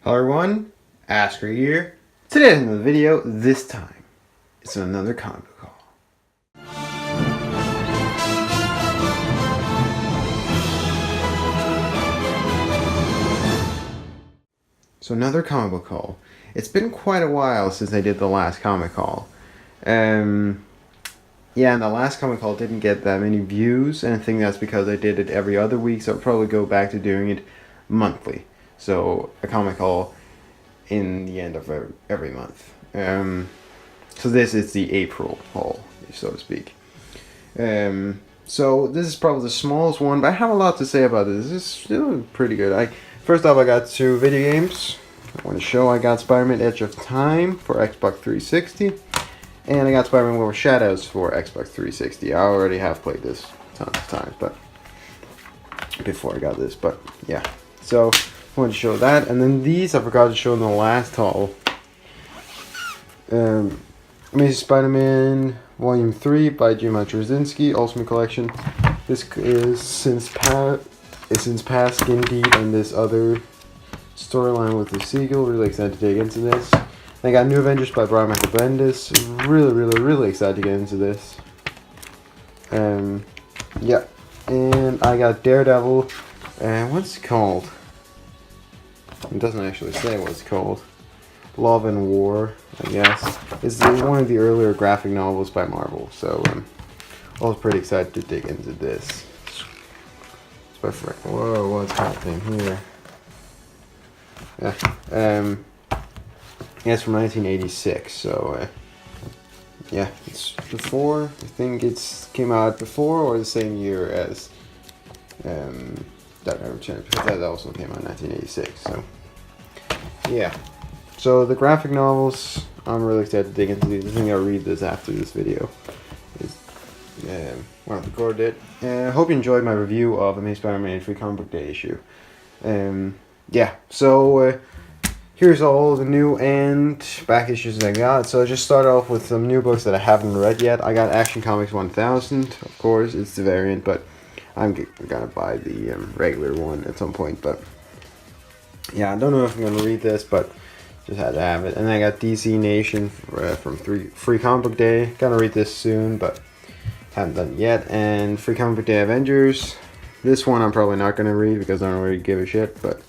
Hello everyone, Asker here. Today in the video, this time, it's another comic book haul. So another comic book haul. It's been quite a while since I did the last comic haul. Yeah, and the last comic haul didn't get that many views, and I think that's because I did it every other week, so I'll probably go back to doing it monthly. So a comic haul in the end of every month. So this is the April haul, so to speak. So this is probably the smallest one, but I have a lot to say about this. This is still pretty good. First off, I got 2 video games. I want to show I got Spiderman Edge of Time for Xbox 360, and I got Spiderman War of Shadows for Xbox 360. I already have played this tons of times, but before I got this, but yeah. So I want to show that, and then these I forgot to show in the last haul. Amazing Spider-Man Volume 3 by Zdarsky, Ultimate Collection. This is since past Skin Deep and this other storyline with the seagull. Really excited to dig into this. I got New Avengers by Brian Michael Bendis. Really excited to get into this. Yeah, and I got DareDevil. What's it called? It doesn't actually say what it's called. Love and War, I guess. It's one of the earlier graphic novels by Marvel, so I was pretty excited to dig into this. Whoa, what's happening here? Yeah, yeah, it's from 1986, so yeah, it's before. I think it's came out before or the same year as that because that also came out in 1986. So yeah. So the graphic novels, I'm really excited to dig into these. I think I'll read this after this video. When I recorded it. I hope you enjoyed my review of Amazing Spider-Man Free Comic Book Day issue. Yeah, so here's all the new and back issues I got. So I just started off with some new books that I haven't read yet. I got Action Comics 1000, of course, it's the variant, but I'm gonna buy the regular one at some point. But yeah, I don't know if I'm gonna read this, but just had to have it. And then I got DC Nation from Free Comic Book Day. Gonna read this soon, but haven't done it yet. And Free Comic Book Day Avengers. This one I'm probably not gonna read because I don't really give a shit, but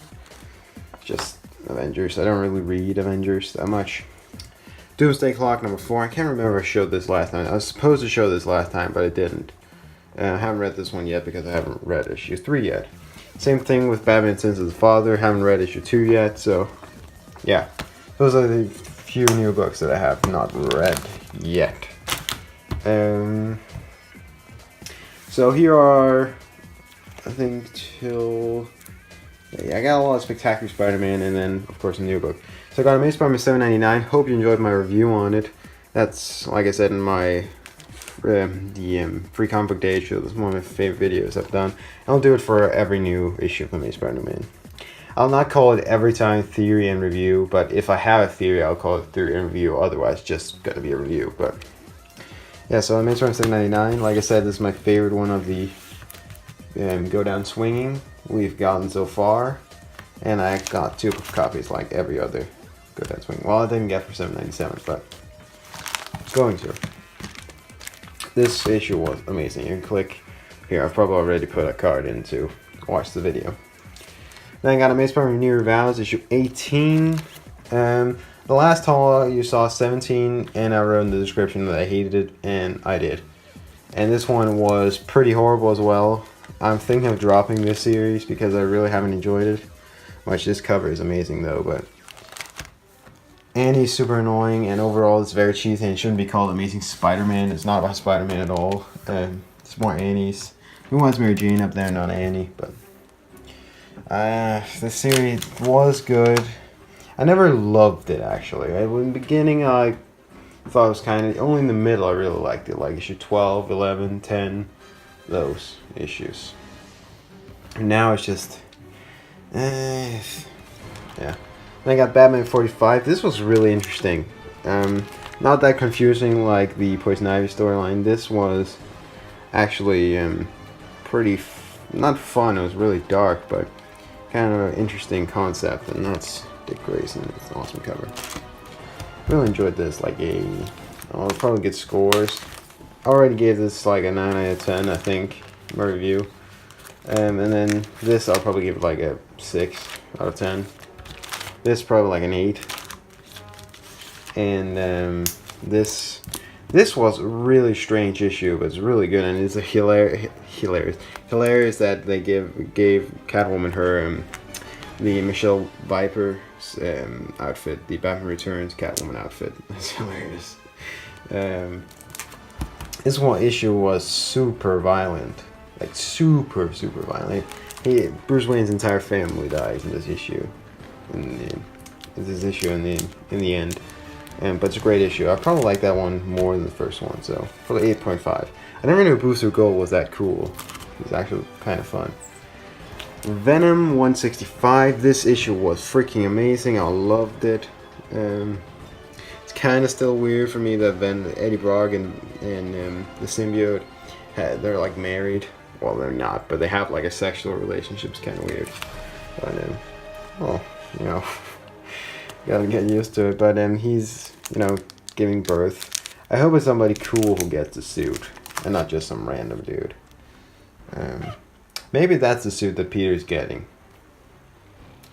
just Avengers. I don't really read Avengers that much. Doomsday Clock number 4. I can't remember if I showed this last time. I was supposed to show this last time, but I didn't. I haven't read this one yet because I haven't read issue 3 yet. Same thing with Batman Sins of the Father. Haven't read issue 2 yet, so yeah. Those are the few new books that I have not read yet. So here are, I think, till... Yeah, I got a lot of Spectacular Spider-Man and then, of course, a new book. So I got Amazing Spider-Man $7.99. Hope you enjoyed my review on it. That's, like I said in my Free Comic Book Day issue. That's one of my favorite videos I've done. I'll do it for every new issue of Amazing Spider-Man. I'll not call it every time theory and review, but if I have a theory, I'll call it theory and review. Otherwise, just gonna be a review. But yeah, so Amazing Spider-Man $7.99. Like I said, this is my favorite one of the Go Down Swinging we've gotten so far, and I got 2 copies like every other Go Down Swinging. Well, I didn't get for $7.97, but going to. This issue was amazing. You can click here. I've probably already put a card in to watch the video. Then I got Amazing Spider-Man New Vows, issue 18. The last haul you saw 17, and I wrote in the description that I hated it, and I did. And this one was pretty horrible as well. I'm thinking of dropping this series because I really haven't enjoyed it much. This cover is amazing though, but Annie's super annoying, and overall it's very cheesy and it shouldn't be called Amazing Spider-Man. It's not about Spider-Man at all. It's more Annie's. Who wants Mary Jane up there, not Annie, but the series was good. I never loved it actually. In the beginning I thought it was kind of, only in the middle I really liked it, like issue 12, 11, 10, those issues. And now it's just, yeah. Then I got Batman 45. This was really interesting. Not that confusing like the Poison Ivy storyline. This was actually pretty, not fun, it was really dark, but kind of an interesting concept, and that's Dick Grayson. It's an awesome cover. Really enjoyed this. Like I'll probably get scores. I already gave this like a 9 out of 10, I think, my review. And then this I'll probably give it like a 6 out of 10. This probably like an 8. And this was a really strange issue, but it's really good, and it's a hilarious that they gave Catwoman her the Michelle Viper's outfit, the Batman Returns Catwoman outfit. It's hilarious. This one issue was super violent, like super violent. Bruce Wayne's entire family dies in this issue. In the end. But it's a great issue. I probably like that one more than the first one, so probably 8.5. I never knew Booster Gold was that cool. It's actually kind of fun. Venom 165. This issue was freaking amazing. I loved it. It's kind of still weird for me that Eddie Brock and the symbiote they're like married. Well, they're not, but they have like a sexual relationship. It's kind of weird. But well, you know. Gotta get used to it, but he's, giving birth. I hope it's somebody cool who gets the suit, and not just some random dude. Maybe that's the suit that Peter's getting.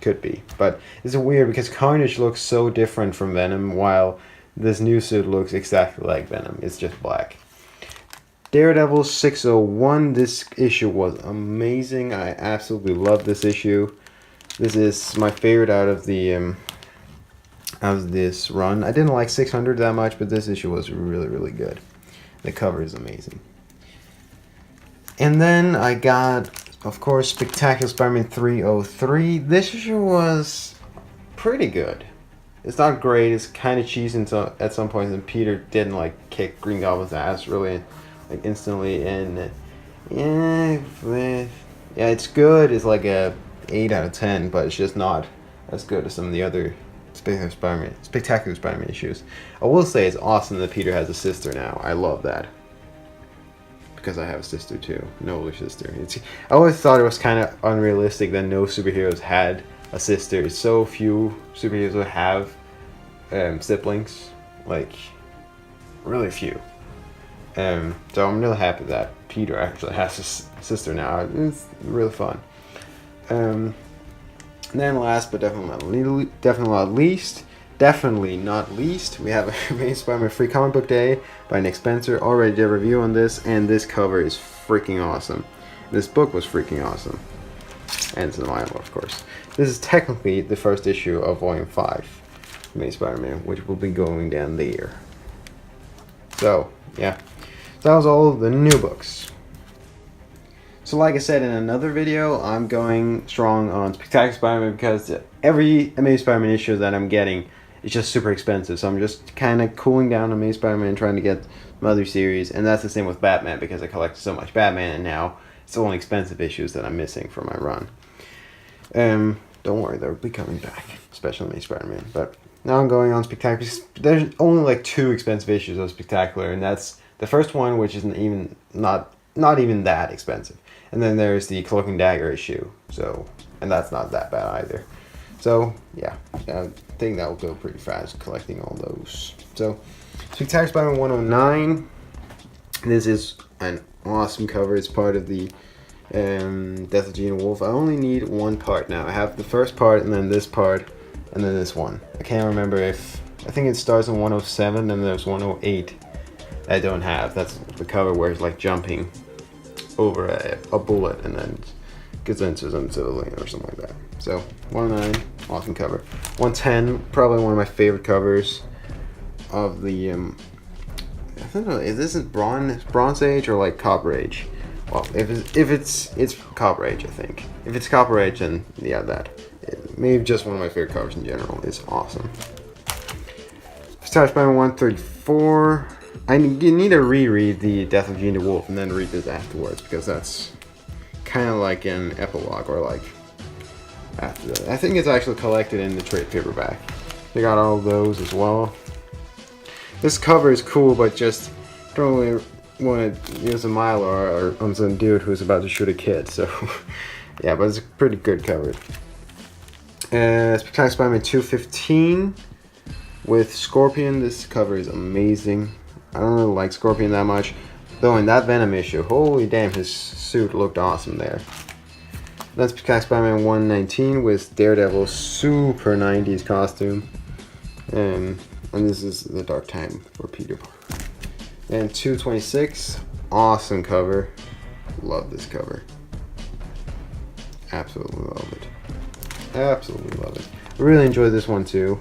Could be, but it's weird because Carnage looks so different from Venom, while this new suit looks exactly like Venom. It's just black. Daredevil 601. This issue was amazing. I absolutely love this issue. This is my favorite out of this run. I didn't like 600 that much, but this issue was really good. The cover is amazing. And then I got, of course, Spectacular Spider-Man 303. This issue was pretty good. It's not great. It's kind of cheesy at some points, and Peter didn't like kick Green Goblin's ass really like instantly. And yeah, it's good. It's like a 8 out of 10, but it's just not as good as some of the other Spectacular Spider-Man issues. I will say it's awesome that Peter has a sister now. I love that. Because I have a sister too. An older sister. I always thought it was kind of unrealistic that no superheroes had a sister. It's so few superheroes who have siblings. Like, really few. So I'm really happy that Peter actually has a sister now. It's really fun. And then last but definitely not least, we have Amazing Spider-Man Free Comic Book Day by Nick Spencer. Already did a review on this, and this cover is freaking awesome. This book was freaking awesome. And it's in the vinyl, of course. This is technically the first issue of Volume 5, Amazing Spider-Man, which will be going down there. So, yeah. That was all of the new books. So like I said in another video, I'm going strong on Spectacular Spider-Man because every Amazing Spider-Man issue that I'm getting is just super expensive. So I'm just kind of cooling down on Amazing Spider-Man and trying to get some other series. And that's the same with Batman because I collected so much Batman and now it's the only expensive issues that I'm missing from my run. Don't worry, they'll be coming back, especially Amazing Spider-Man. But now I'm going on Spectacular. There's only like 2 expensive issues of Spectacular, and that's the first one, which isn't even not even that expensive. And then there's the Cloak and Dagger issue, and that's not that bad either. So, yeah, I think that will go pretty fast collecting all those. So, Spectacular Spider-Man 109. This is an awesome cover. It's part of the Death of Gina Wolfe. I only need one part now. I have the first part, and then this part, and then this one. I can't remember if... I think it starts in 107, and there's 108 I don't have. That's the cover where it's like jumping over a bullet and then gets into some civilian or something like that. So 109, awesome cover. 110, probably one of my favorite covers of the I don't know, is this Bronze Age or like Copper Age? Well, if it's Copper Age, I think. If it's Copper Age, then yeah, maybe just one of my favorite covers in general. It's awesome. Star Spider-Man 134. I need to reread the Death of Gina Wolfe and then read this afterwards because that's kind of like an epilogue or like after that. I think it's actually collected in the trade paperback. They got all of those as well. This cover is cool, but just don't really want to use a Mylar on some dude who's about to shoot a kid. So yeah, but it's a pretty good cover. Spectacular Spider-Man 215 with Scorpion. This cover is amazing. I don't really like Scorpion that much, though in that Venom issue, holy damn, his suit looked awesome there. Then Spectacular Spider-Man 119 with Daredevil's super 90s costume. And this is the Dark Time for Peter Parker. And 226, awesome cover. Love this cover. Absolutely love it. Absolutely love it. I really enjoyed this one too.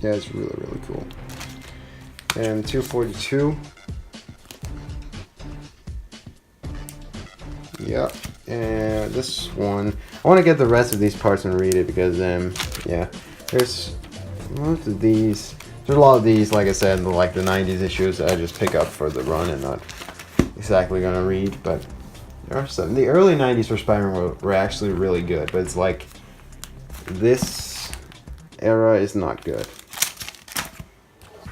Yeah, it's really, really cool. And 242. Yep. And this one, I want to get the rest of these parts and read it because, yeah, there's most of these. There's a lot of these, like I said, like the 90s issues that I just pick up for the run and not exactly going to read, but there are some. The early 90s for Spider-Man were actually really good, but it's like this era is not good.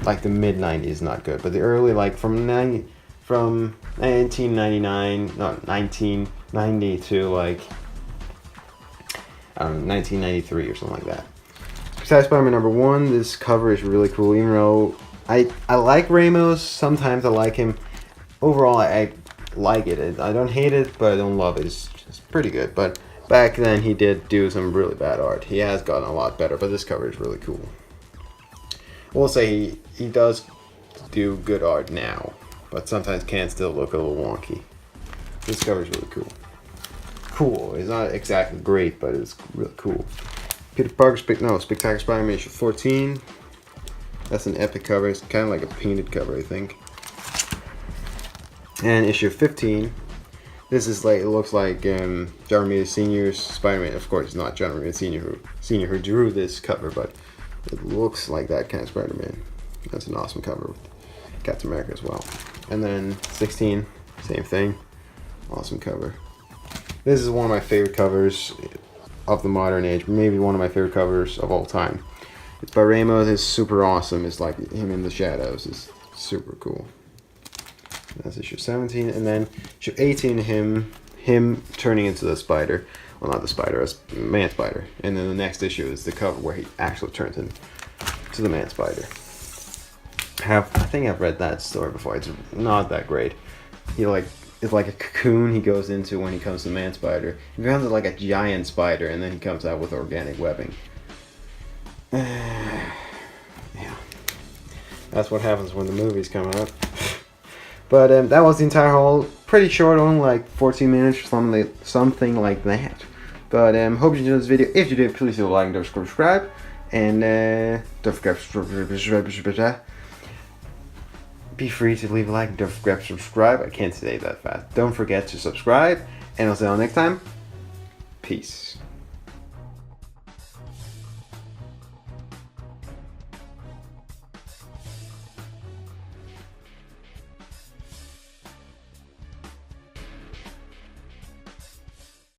Like the mid 90s is not good, but the early, like from 1999, not 1990 to like 1993 or something like that. Besides Spider-Man #1, this cover is really cool. Even though I like Ramos, sometimes I like him. Overall, I like it. I don't hate it, but I don't love it. It's pretty good. But back then, he did do some really bad art. He has gotten a lot better, but this cover is really cool. I will say he does do good art now, but sometimes can still look a little wonky. This cover is really cool. Cool. It's not exactly great, but it's really cool. Peter Parker, Spectacular Spider-Man issue 14. That's an epic cover. It's kind of like a painted cover, I think. And issue 15. This is like, it looks like John Romita Sr.'s Spider-Man. Of course, it's not John Romita Sr. who drew this cover, but it looks like that kind of Spider-Man. That's an awesome cover with Captain America as well. And then 16, same thing. Awesome cover. This is one of my favorite covers of the modern age. Maybe one of my favorite covers of all time. It's by Ramos. It's super awesome. It's like him in the shadows. It's super cool. That's issue 17. And then issue 18, him turning into the spider. Well, not the spider, as man spider. And then the next issue is the cover where he actually turns into the man spider. I think I've read that story before. It's not that great. It's like a cocoon he goes into when he comes to man spider. He becomes like a giant spider, and then he comes out with organic webbing. Yeah, that's what happens when the movies come out. But that was the entire haul. Pretty short, only like 14 minutes or something like that. But hope you enjoyed this video. If you did, please do like and subscribe. And don't forget to be free to leave a like and don't forget to subscribe. I can't say that fast. Don't forget to subscribe. And I'll see you all next time. Peace.